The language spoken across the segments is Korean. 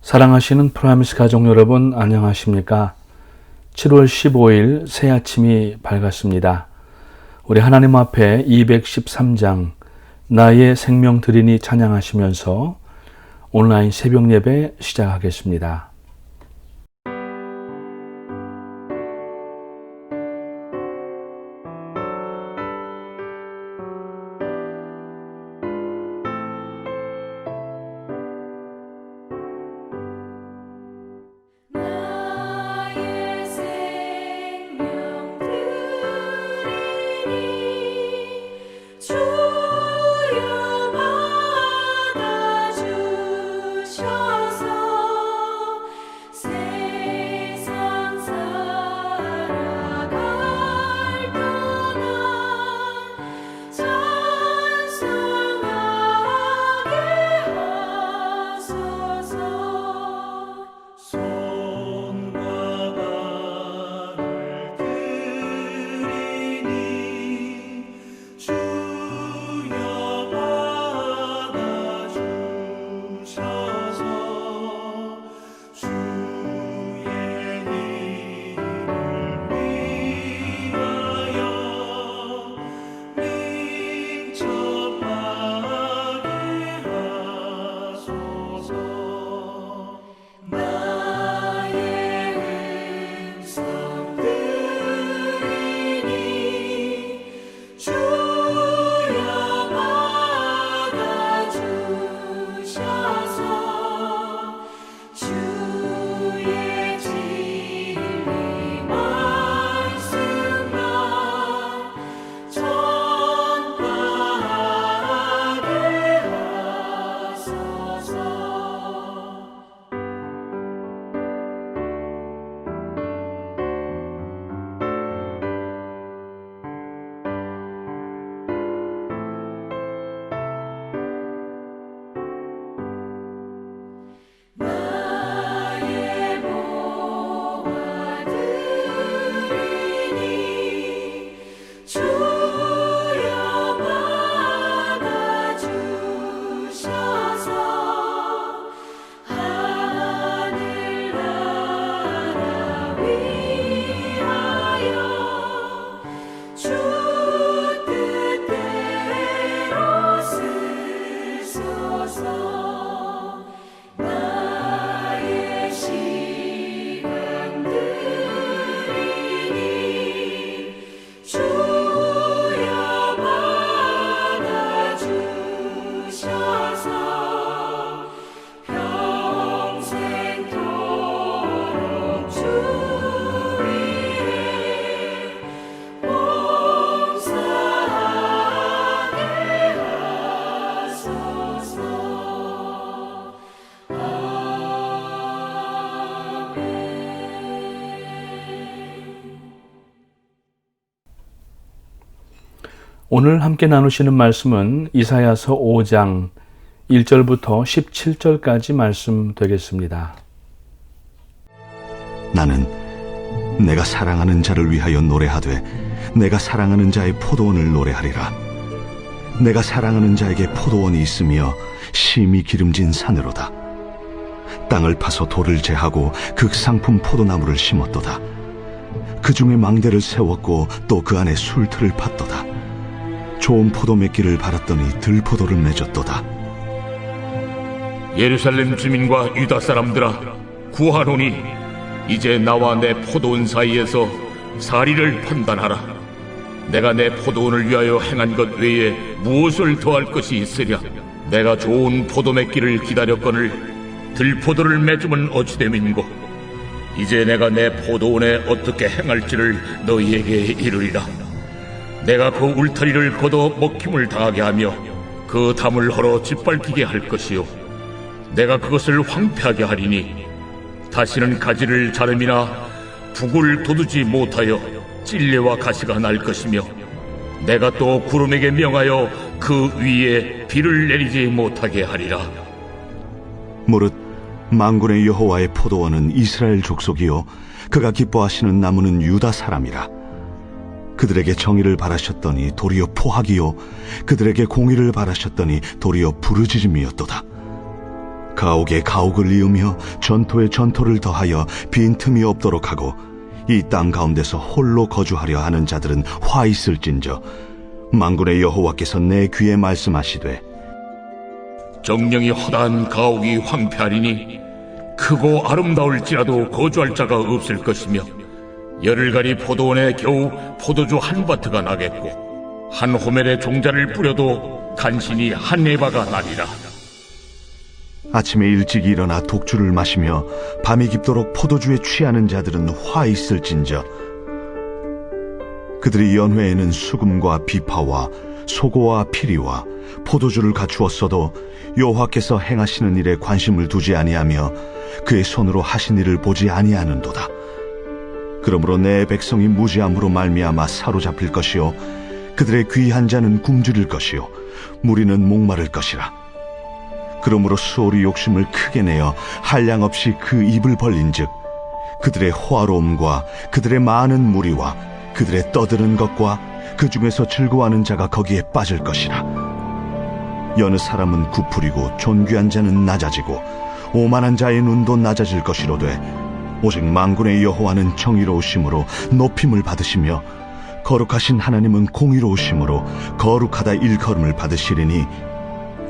사랑하시는 프라미스 가족 여러분, 안녕하십니까? 7월 15일 새 아침이 밝았습니다. 우리 하나님 앞에 213장 나의 생명 드리니 찬양하시면서 온라인 새벽 예배 시작하겠습니다. 오늘 함께 나누시는 말씀은 이사야서 5장 1절부터 17절까지 말씀 되겠습니다. 나는 내가 사랑하는 자를 위하여 노래하되 내가 사랑하는 자의 포도원을 노래하리라. 내가 사랑하는 자에게 포도원이 있으며 심히 기름진 산으로다. 땅을 파서 돌을 제하고 극상품 포도나무를 심었도다. 그 중에 망대를 세웠고 또 그 안에 술틀을 팠도다. 좋은 포도 맺기를 바랐더니 들포도를 맺었도다. 예루살렘 주민과 유다 사람들아, 구하노니 이제 나와 내 포도원 사이에서 사리를 판단하라. 내가 내 포도원을 위하여 행한 것 외에 무엇을 더할 것이 있으랴. 내가 좋은 포도 맺기를 기다렸거늘 들포도를 맺으면 어찌 됨인고. 이제 내가 내 포도원에 어떻게 행할지를 너희에게 이르리라. 내가 그 울타리를 걷어 먹힘을 당하게 하며 그 담을 헐어 짓밟히게 할 것이요, 내가 그것을 황폐하게 하리니 다시는 가지를 자름이나 북을 돋우지 못하여 찔레와 가시가 날 것이며, 내가 또 구름에게 명하여 그 위에 비를 내리지 못하게 하리라. 무릇 만군의 여호와의 포도원은 이스라엘 족속이요 그가 기뻐하시는 나무는 유다 사람이라. 그들에게 정의를 바라셨더니 도리어 포악이요 그들에게 공의를 바라셨더니 도리어 부르짖음이었도다. 가옥에 가옥을 이으며 전토에 전토를 더하여 빈틈이 없도록 하고 이 땅 가운데서 홀로 거주하려 하는 자들은 화 있을진저 만군의 여호와께서 내 귀에 말씀하시되 정령이 허다한 가옥이 황폐하리니 크고 아름다울지라도 거주할 자가 없을 것이며 열흘간이 포도원에 겨우 포도주 한 바트가 나겠고 한 호멜에 종자를 뿌려도 간신히 한 에바가 나리라. 아침에 일찍 일어나 독주를 마시며 밤이 깊도록 포도주에 취하는 자들은 화 있을진저 그들이 연회에는 수금과 비파와 소고와 피리와 포도주를 갖추었어도 여호와께서 행하시는 일에 관심을 두지 아니하며 그의 손으로 하신 일을 보지 아니하는도다. 그러므로 내 백성이 무지함으로 말미암아 사로잡힐 것이요 그들의 귀한 자는 굶주릴 것이요 무리는 목마를 것이라. 그러므로 수월이 욕심을 크게 내어 한량없이 그 입을 벌린즉 그들의 호화로움과 그들의 많은 무리와 그들의 떠드는 것과 그 중에서 즐거워하는 자가 거기에 빠질 것이라. 여느 사람은 구풀이고 존귀한 자는 낮아지고 오만한 자의 눈도 낮아질 것이로되 오직 만군의 여호와는 정의로우심으로 높임을 받으시며 거룩하신 하나님은 공의로우심으로 거룩하다 일컬음을 받으시리니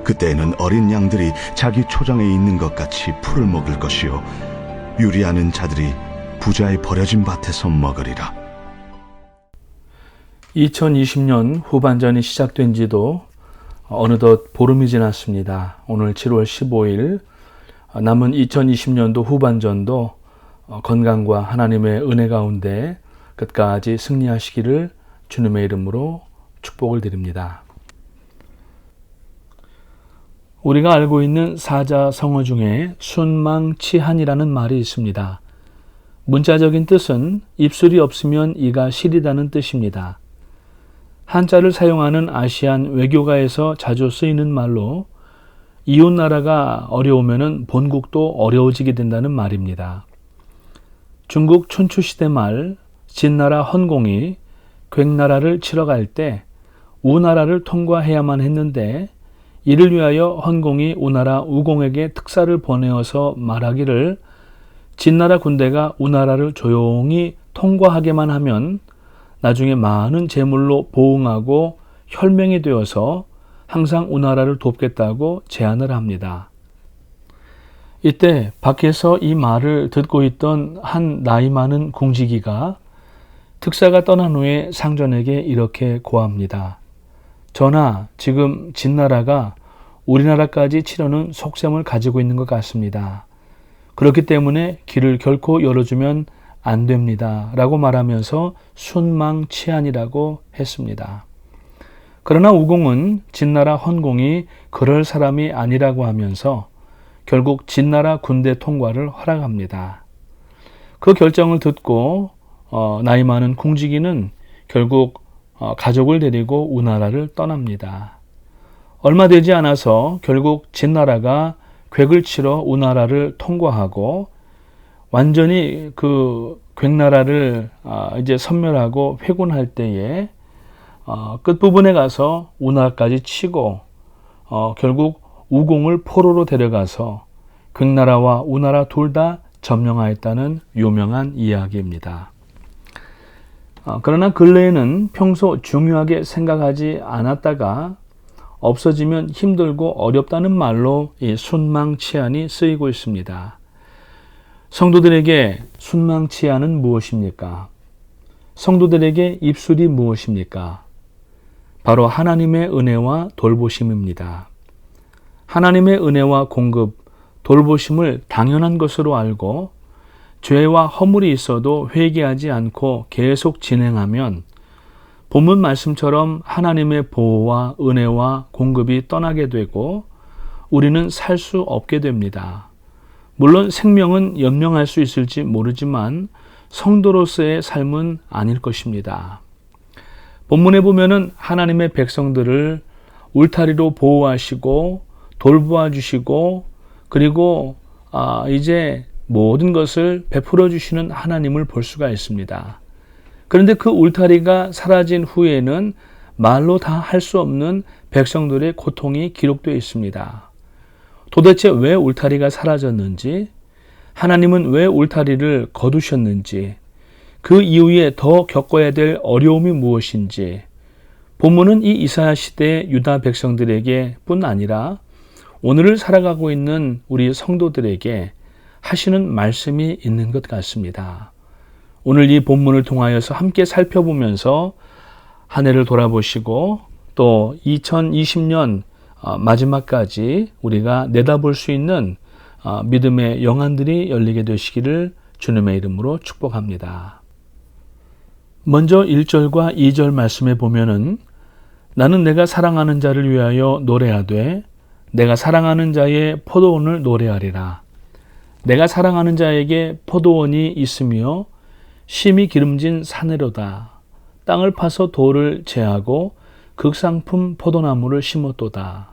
그때에는 어린 양들이 자기 초장에 있는 것 같이 풀을 먹을 것이요 유리하는 자들이 부자의 버려진 밭에서 먹으리라. 2020년 후반전이 시작된 지도 어느덧 보름이 지났습니다. 오늘 7월 15일 남은 2020년도 후반전도 건강과 하나님의 은혜 가운데 끝까지 승리하시기를 주님의 이름으로 축복을 드립니다. 우리가 알고 있는 사자성어 중에 순망치한이라는 말이 있습니다. 문자적인 뜻은 입술이 없으면 이가 시리다는 뜻입니다. 한자를 사용하는 아시안 외교가에서 자주 쓰이는 말로 이웃 나라가 어려우면 본국도 어려워지게 된다는 말입니다. 중국 춘추시대 말 진나라 헌공이 괭나라를 치러 갈 때 우나라를 통과해야만 했는데 이를 위하여 헌공이 우나라 우공에게 특사를 보내어서 말하기를 진나라 군대가 우나라를 조용히 통과하게만 하면 나중에 많은 재물로 보응하고 혈맹이 되어서 항상 우나라를 돕겠다고 제안을 합니다. 이때 밖에서 이 말을 듣고 있던 한 나이 많은 궁지기가 특사가 떠난 후에 상전에게 이렇게 고합니다. 전하, 지금 진나라가 우리나라까지 치려는 속셈을 가지고 있는 것 같습니다. 그렇기 때문에 길을 결코 열어주면 안 됩니다. 라고 말하면서 순망치한이라고 했습니다. 그러나 우공은 진나라 헌공이 그럴 사람이 아니라고 하면서 결국 진나라 군대 통과를 허락합니다. 그 결정을 듣고 나이 많은 궁지기는 결국 가족을 데리고 우나라를 떠납니다. 얼마 되지 않아서 결국 진나라가 괵을 치러 우나라를 통과하고 완전히 그 괵나라를 이제 섬멸하고 회군할 때에 끝부분에 가서 우나라까지 치고 결국 우공을 포로로 데려가서 괵나라와 우나라 둘 다 점령하였다는 유명한 이야기입니다. 그러나 근래에는 평소 중요하게 생각하지 않았다가 없어지면 힘들고 어렵다는 말로 이 순망치한이 쓰이고 있습니다. 성도들에게 순망치한은 무엇입니까? 성도들에게 입술이 무엇입니까? 바로 하나님의 은혜와 돌보심입니다. 하나님의 은혜와 공급, 돌보심을 당연한 것으로 알고 죄와 허물이 있어도 회개하지 않고 계속 진행하면 본문 말씀처럼 하나님의 보호와 은혜와 공급이 떠나게 되고 우리는 살 수 없게 됩니다. 물론 생명은 연명할 수 있을지 모르지만 성도로서의 삶은 아닐 것입니다. 본문에 보면은 하나님의 백성들을 울타리로 보호하시고 돌보아 주시고 그리고 이제 모든 것을 베풀어 주시는 하나님을 볼 수가 있습니다. 그런데 그 울타리가 사라진 후에는 말로 다 할 수 없는 백성들의 고통이 기록되어 있습니다. 도대체 왜 울타리가 사라졌는지, 하나님은 왜 울타리를 거두셨는지, 그 이후에 더 겪어야 될 어려움이 무엇인지, 본문은 이 이사야 시대의 유다 백성들에게 뿐 아니라 오늘을 살아가고 있는 우리 성도들에게 하시는 말씀이 있는 것 같습니다. 오늘 이 본문을 통하여서 함께 살펴보면서 한 해를 돌아보시고 또 2020년 마지막까지 우리가 내다볼 수 있는 믿음의 영안들이 열리게 되시기를 주님의 이름으로 축복합니다. 먼저 1절과 2절 말씀에 보면은 나는 내가 사랑하는 자를 위하여 노래하되 내가 사랑하는 자의 포도원을 노래하리라. 내가 사랑하는 자에게 포도원이 있으며 심이 기름진 사내로다. 땅을 파서 돌을 제하고 극상품 포도나무를 심었도다.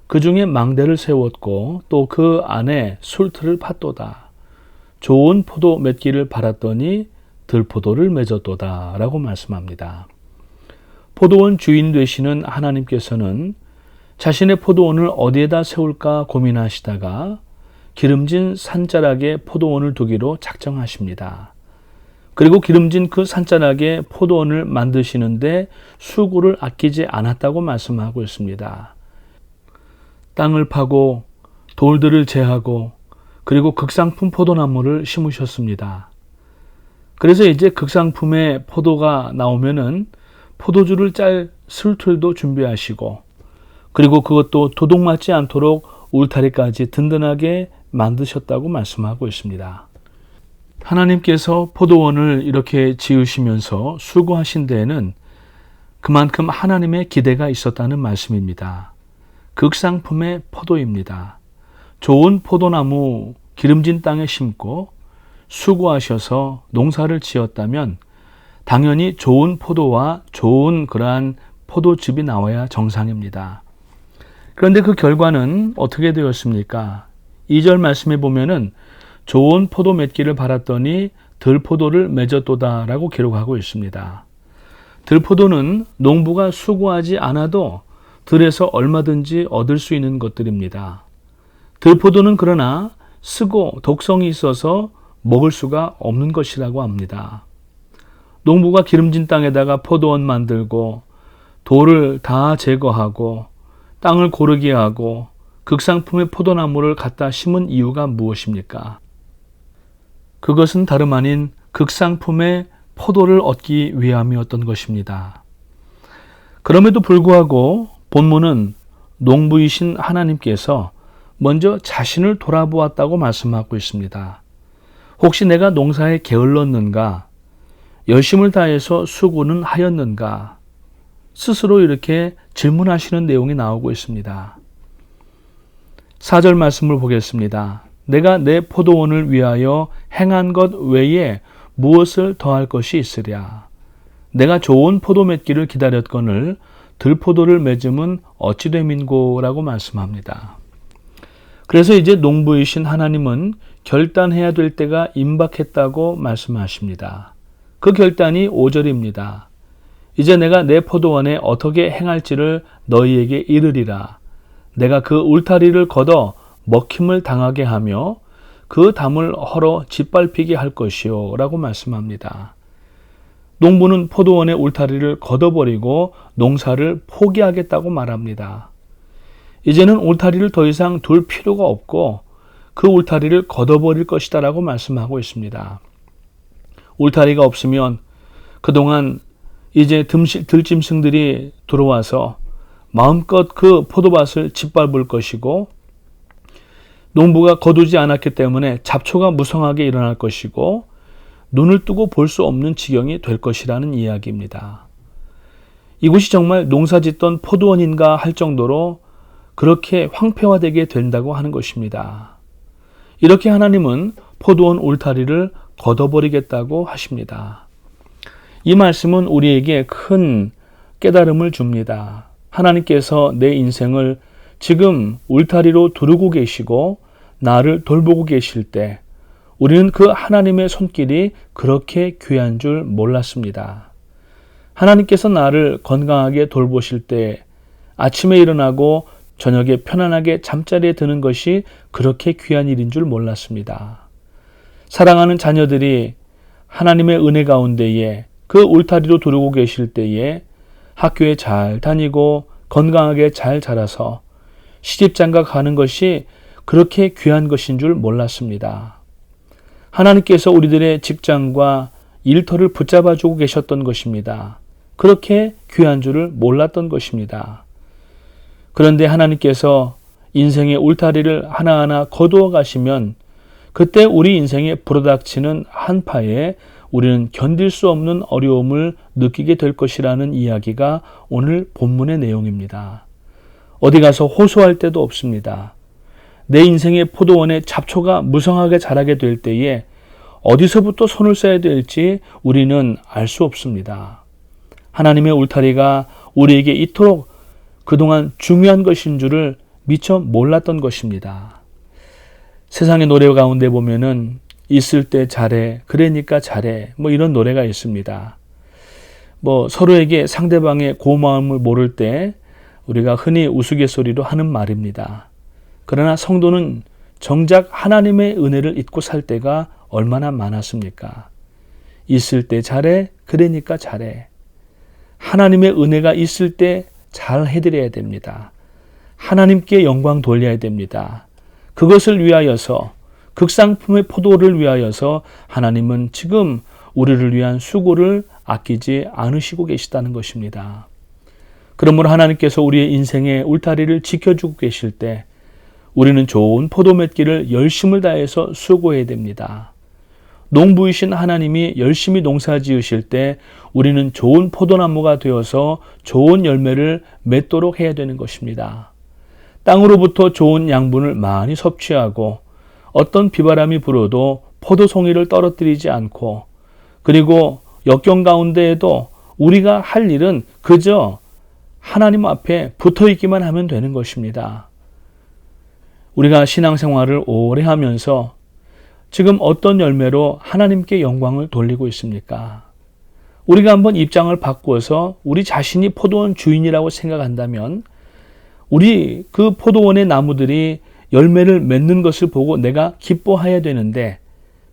그 중에 망대를 세웠고 또 그 안에 술틀을 팠도다. 좋은 포도 맺기를 바랐더니 들포도를 맺었도다. 라고 말씀합니다. 포도원 주인 되시는 하나님께서는 자신의 포도원을 어디에다 세울까 고민하시다가 기름진 산자락에 포도원을 두기로 작정하십니다. 그리고 기름진 그 산자락에 포도원을 만드시는데 수고를 아끼지 않았다고 말씀하고 있습니다. 땅을 파고 돌들을 제하고 그리고 극상품 포도나무를 심으셨습니다. 그래서 이제 극상품의 포도가 나오면은 포도주를 짤 술틀도 준비하시고 그리고 그것도 도둑맞지 않도록 울타리까지 든든하게 만드셨다고 말씀하고 있습니다. 하나님께서 포도원을 이렇게 지으시면서 수고하신 데에는 그만큼 하나님의 기대가 있었다는 말씀입니다. 극상품의 포도입니다. 좋은 포도나무 기름진 땅에 심고 수고하셔서 농사를 지었다면 당연히 좋은 포도와 좋은 그러한 포도즙이 나와야 정상입니다. 그런데 그 결과는 어떻게 되었습니까? 2절 말씀에 보면은 좋은 포도 맺기를 바랐더니 들포도를 맺었도다 라고 기록하고 있습니다. 들포도는 농부가 수고하지 않아도 들에서 얼마든지 얻을 수 있는 것들입니다. 들포도는 그러나 쓰고 독성이 있어서 먹을 수가 없는 것이라고 합니다. 농부가 기름진 땅에다가 포도원 만들고 돌을 다 제거하고 땅을 고르게 하고 극상품의 포도나무를 갖다 심은 이유가 무엇입니까? 그것은 다름 아닌 극상품의 포도를 얻기 위함이었던 것입니다. 그럼에도 불구하고 본문은 농부이신 하나님께서 먼저 자신을 돌아보았다고 말씀하고 있습니다. 혹시 내가 농사에 게을렀는가? 열심을 다해서 수고는 하였는가? 스스로 이렇게 질문하시는 내용이 나오고 있습니다. 4절 말씀을 보겠습니다. 내가 내 포도원을 위하여 행한 것 외에 무엇을 더할 것이 있으랴? 내가 좋은 포도 맺기를 기다렸거늘 들포도를 맺음은 어찌 됨인고라고 말씀합니다. 그래서 이제 농부이신 하나님은 결단해야 될 때가 임박했다고 말씀하십니다. 그 결단이 5절입니다. 이제 내가 내 포도원에 어떻게 행할지를 너희에게 이르리라. 내가 그 울타리를 걷어 먹힘을 당하게 하며 그 담을 헐어 짓밟히게 할 것이요 라고 말씀합니다. 농부는 포도원의 울타리를 걷어버리고 농사를 포기하겠다고 말합니다. 이제는 울타리를 더 이상 둘 필요가 없고 그 울타리를 걷어버릴 것이다 라고 말씀하고 있습니다. 울타리가 없으면 그동안 이제 들짐승들이 들어와서 마음껏 그 포도밭을 짓밟을 것이고 농부가 거두지 않았기 때문에 잡초가 무성하게 일어날 것이고 눈을 뜨고 볼 수 없는 지경이 될 것이라는 이야기입니다. 이곳이 정말 농사짓던 포도원인가 할 정도로 그렇게 황폐화되게 된다고 하는 것입니다. 이렇게 하나님은 포도원 울타리를 걷어버리겠다고 하십니다. 이 말씀은 우리에게 큰 깨달음을 줍니다. 하나님께서 내 인생을 지금 울타리로 두르고 계시고 나를 돌보고 계실 때 우리는 그 하나님의 손길이 그렇게 귀한 줄 몰랐습니다. 하나님께서 나를 건강하게 돌보실 때 아침에 일어나고 저녁에 편안하게 잠자리에 드는 것이 그렇게 귀한 일인 줄 몰랐습니다. 사랑하는 자녀들이 하나님의 은혜 가운데에 그 울타리로 두르고 계실 때에 학교에 잘 다니고 건강하게 잘 자라서 시집장가 가는 것이 그렇게 귀한 것인 줄 몰랐습니다. 하나님께서 우리들의 직장과 일터를 붙잡아 주고 계셨던 것입니다. 그렇게 귀한 줄을 몰랐던 것입니다. 그런데 하나님께서 인생의 울타리를 하나하나 거두어 가시면 그때 우리 인생에 불어닥치는 한파에 우리는 견딜 수 없는 어려움을 느끼게 될 것이라는 이야기가 오늘 본문의 내용입니다. 어디 가서 호소할 데도 없습니다. 내 인생의 포도원에 잡초가 무성하게 자라게 될 때에 어디서부터 손을 써야 될지 우리는 알 수 없습니다. 하나님의 울타리가 우리에게 이토록 그동안 중요한 것인 줄을 미처 몰랐던 것입니다. 세상의 노래 가운데 보면은 있을 때 잘해, 그러니까 잘해, 이런 노래가 있습니다. 서로에게 상대방의 고마움을 모를 때 우리가 흔히 우스갯소리로 하는 말입니다. 그러나 성도는 정작 하나님의 은혜를 잊고 살 때가 얼마나 많았습니까? 있을 때 잘해, 그러니까 잘해. 하나님의 은혜가 있을 때 잘 해드려야 됩니다. 하나님께 영광 돌려야 됩니다. 그것을 위하여서 극상품의 포도를 위하여서 하나님은 지금 우리를 위한 수고를 아끼지 않으시고 계시다는 것입니다. 그러므로 하나님께서 우리의 인생의 울타리를 지켜주고 계실 때 우리는 좋은 포도 맺기를 열심을 다해서 수고해야 됩니다. 농부이신 하나님이 열심히 농사 지으실 때 우리는 좋은 포도나무가 되어서 좋은 열매를 맺도록 해야 되는 것입니다. 땅으로부터 좋은 양분을 많이 섭취하고 어떤 비바람이 불어도 포도송이를 떨어뜨리지 않고 그리고 역경 가운데에도 우리가 할 일은 그저 하나님 앞에 붙어 있기만 하면 되는 것입니다. 우리가 신앙생활을 오래 하면서 지금 어떤 열매로 하나님께 영광을 돌리고 있습니까? 우리가 한번 입장을 바꾸어서 우리 자신이 포도원 주인이라고 생각한다면 우리 그 포도원의 나무들이 열매를 맺는 것을 보고 내가 기뻐해야 되는데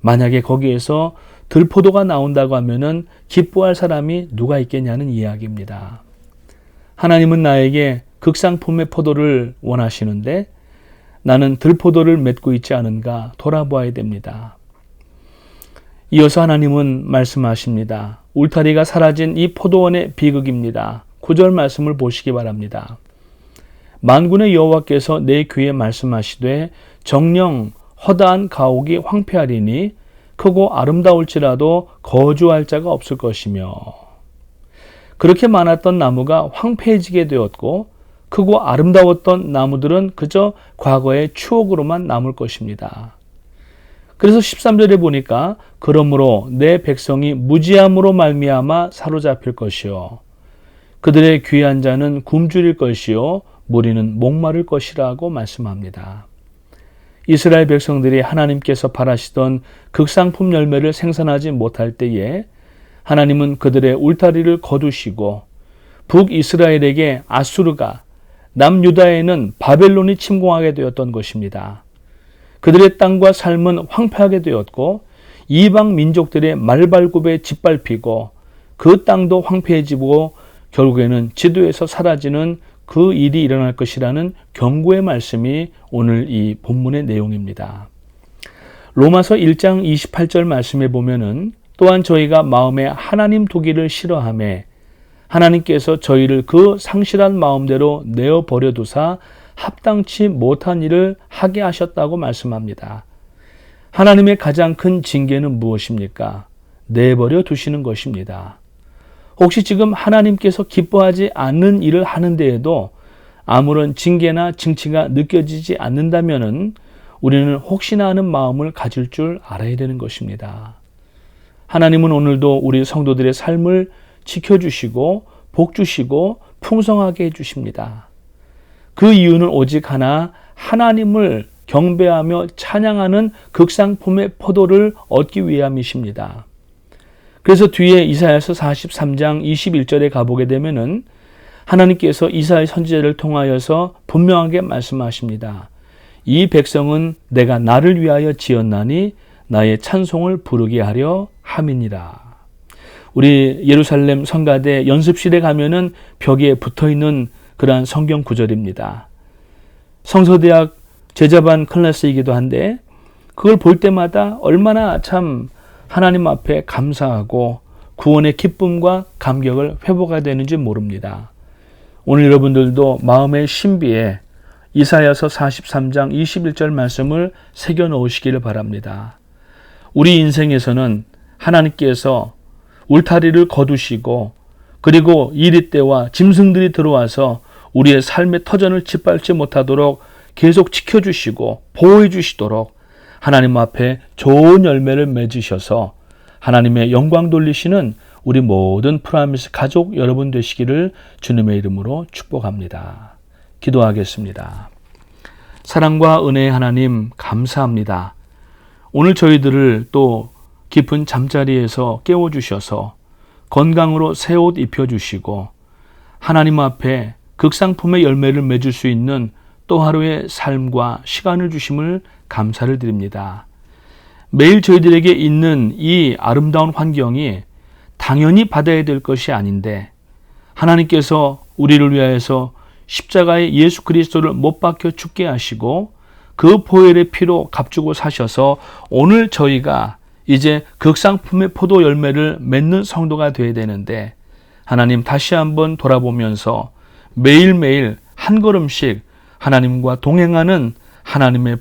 만약에 거기에서 들포도가 나온다고 하면은 기뻐할 사람이 누가 있겠냐는 이야기입니다. 하나님은 나에게 극상품의 포도를 원하시는데 나는 들포도를 맺고 있지 않은가 돌아보아야 됩니다. 이어서 하나님은 말씀하십니다. 울타리가 사라진 이 포도원의 비극입니다. 9절 말씀을 보시기 바랍니다. 만군의 여호와께서 내 귀에 말씀하시되 정령 허다한 가옥이 황폐하리니 크고 아름다울지라도 거주할 자가 없을 것이며 그렇게 많았던 나무가 황폐해지게 되었고 크고 아름다웠던 나무들은 그저 과거의 추억으로만 남을 것입니다. 그래서 13절에 보니까 그러므로 내 백성이 무지함으로 말미암아 사로잡힐 것이요 그들의 귀한 자는 굶주릴 것이요 무리는 목마를 것이라고 말씀합니다. 이스라엘 백성들이 하나님께서 바라시던 극상품 열매를 생산하지 못할 때에 하나님은 그들의 울타리를 거두시고 북이스라엘에게 아수르가 남유다에는 바벨론이 침공하게 되었던 것입니다. 그들의 땅과 삶은 황폐하게 되었고 이방 민족들의 말발굽에 짓밟히고 그 땅도 황폐해지고 결국에는 지도에서 사라지는 그 일이 일어날 것이라는 경고의 말씀이 오늘 이 본문의 내용입니다. 로마서 1장 28절 말씀에 보면은 또한 저희가 마음에 하나님 두기를 싫어하며 하나님께서 저희를 그 상실한 마음대로 내어버려 두사 합당치 못한 일을 하게 하셨다고 말씀합니다. 하나님의 가장 큰 징계는 무엇입니까? 내버려 두시는 것입니다. 혹시 지금 하나님께서 기뻐하지 않는 일을 하는데에도 아무런 징계나 징치가 느껴지지 않는다면 우리는 혹시나 하는 마음을 가질 줄 알아야 되는 것입니다. 하나님은 오늘도 우리 성도들의 삶을 지켜주시고 복주시고 풍성하게 해주십니다. 그 이유는 오직 하나 하나님을 경배하며 찬양하는 극상품의 포도를 얻기 위함이십니다. 그래서 뒤에 이사야서 43장 21절에 가보게 되면은 하나님께서 이사야 선지자를 통하여서 분명하게 말씀하십니다. 이 백성은 내가 나를 위하여 지었나니 나의 찬송을 부르게 하려 함이니라. 우리 예루살렘 성가대 연습실에 가면은 벽에 붙어있는 그러한 성경 구절입니다. 성서대학 제자반 클래스이기도 한데 그걸 볼 때마다 얼마나 참 하나님 앞에 감사하고 구원의 기쁨과 감격을 회복하게 되는지 모릅니다. 오늘 여러분들도 마음의 신비에 이사야서 43장 21절 말씀을 새겨 놓으시기를 바랍니다. 우리 인생에서는 하나님께서 울타리를 거두시고 그리고 이리떼와 짐승들이 들어와서 우리의 삶의 터전을 짓밟지 못하도록 계속 지켜주시고 보호해 주시도록 하나님 앞에 좋은 열매를 맺으셔서 하나님의 영광 돌리시는 우리 모든 프라미스 가족 여러분 되시기를 주님의 이름으로 축복합니다. 기도하겠습니다. 사랑과 은혜의 하나님 감사합니다. 오늘 저희들을 또 깊은 잠자리에서 깨워주셔서 건강으로 새 옷 입혀주시고 하나님 앞에 극상품의 열매를 맺을 수 있는 또 하루의 삶과 시간을 주심을 감사를 드립니다. 매일 저희들에게 있는 이 아름다운 환경이 당연히 받아야 될 것이 아닌데 하나님께서 우리를 위하여서 십자가에 예수 그리스도를 못 박혀 죽게 하시고 그 보혈의 피로 값주고 사셔서 오늘 저희가 이제 극상품의 포도 열매를 맺는 성도가 되어야 되는데 하나님 다시 한번 돌아보면서 매일매일 한 걸음씩 하나님과 동행하는 하나님의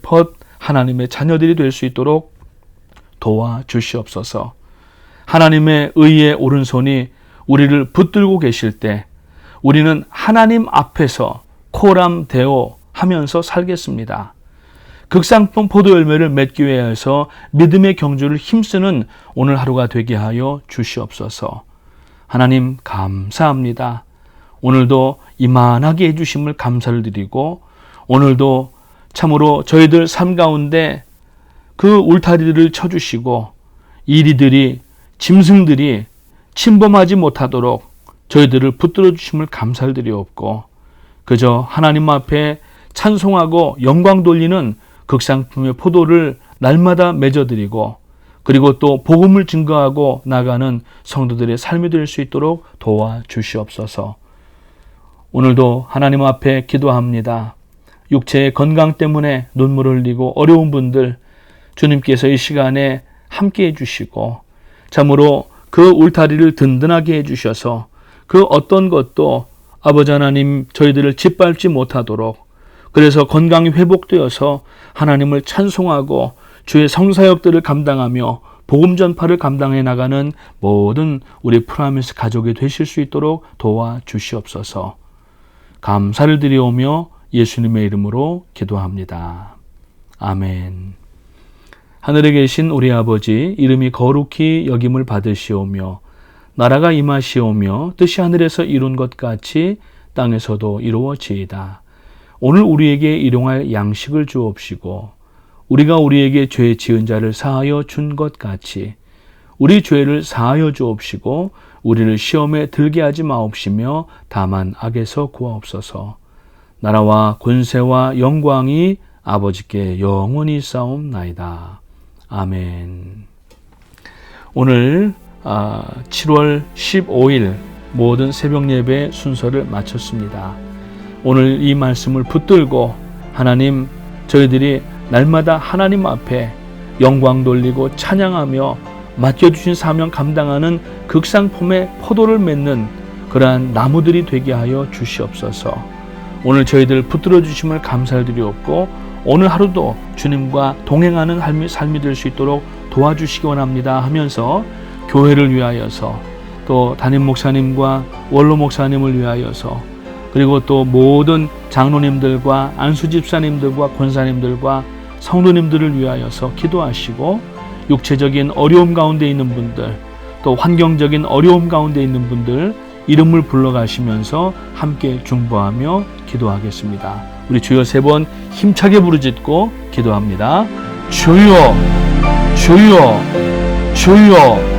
하나님의 자녀들이 될 수 있도록 도와주시옵소서. 하나님의 의의 오른손이 우리를 붙들고 계실 때 우리는 하나님 앞에서 코람데오 하면서 살겠습니다. 극상품 포도 열매를 맺기 위해서 믿음의 경주를 힘쓰는 오늘 하루가 되게 하여 주시옵소서. 하나님 감사합니다. 오늘도 이만하게 해주심을 감사를 드리고 오늘도 참으로 저희들 삶 가운데 그 울타리를 쳐주시고 이리들이 짐승들이 침범하지 못하도록 저희들을 붙들어 주심을 감사를 드리옵고 그저 하나님 앞에 찬송하고 영광 돌리는 극상품의 포도를 날마다 맺어드리고 그리고 또 복음을 증거하고 나가는 성도들의 삶이 될 수 있도록 도와주시옵소서. 오늘도 하나님 앞에 기도합니다. 육체의 건강 때문에 눈물을 흘리고 어려운 분들 주님께서 이 시간에 함께 해주시고 참으로 그 울타리를 든든하게 해주셔서 그 어떤 것도 아버지 하나님 저희들을 짓밟지 못하도록 그래서 건강이 회복되어서 하나님을 찬송하고 주의 성사역들을 감당하며 복음 전파를 감당해 나가는 모든 우리 프라미스 가족이 되실 수 있도록 도와주시옵소서. 감사를 드리오며 예수님의 이름으로 기도합니다. 아멘. 하늘에 계신 우리 아버지 이름이 거룩히 여김을 받으시오며 나라가 임하시오며 뜻이 하늘에서 이룬 것 같이 땅에서도 이루어지이다. 오늘 우리에게 일용할 양식을 주옵시고 우리가 우리에게 죄 지은 자를 사하여 준 것 같이 우리 죄를 사하여 주옵시고 우리를 시험에 들게 하지 마옵시며 다만 악에서 구하옵소서. 나라와 권세와 영광이 아버지께 영원히 싸움나이다. 아멘. 오늘 7월 15일 모든 새벽 예배 순서를 마쳤습니다. 오늘 이 말씀을 붙들고 하나님 저희들이 날마다 하나님 앞에 영광 돌리고 찬양하며 맡겨주신 사명 감당하는 극상품의 포도를 맺는 그러한 나무들이 되게 하여 주시옵소서. 오늘 저희들 붙들어 주심을 감사를 드리옵고 오늘 하루도 주님과 동행하는 삶이 될 수 있도록 도와주시기 원합니다 하면서 교회를 위하여서 또 담임 목사님과 원로 목사님을 위하여서 그리고 또 모든 장로님들과 안수 집사님들과 권사님들과 성도님들을 위하여서 기도하시고 육체적인 어려움 가운데 있는 분들 또 환경적인 어려움 가운데 있는 분들 이름을 불러가시면서 함께 중보하며 기도하겠습니다. 우리 주여 3번 힘차게 부르짖고 기도합니다. 주여 주여 주여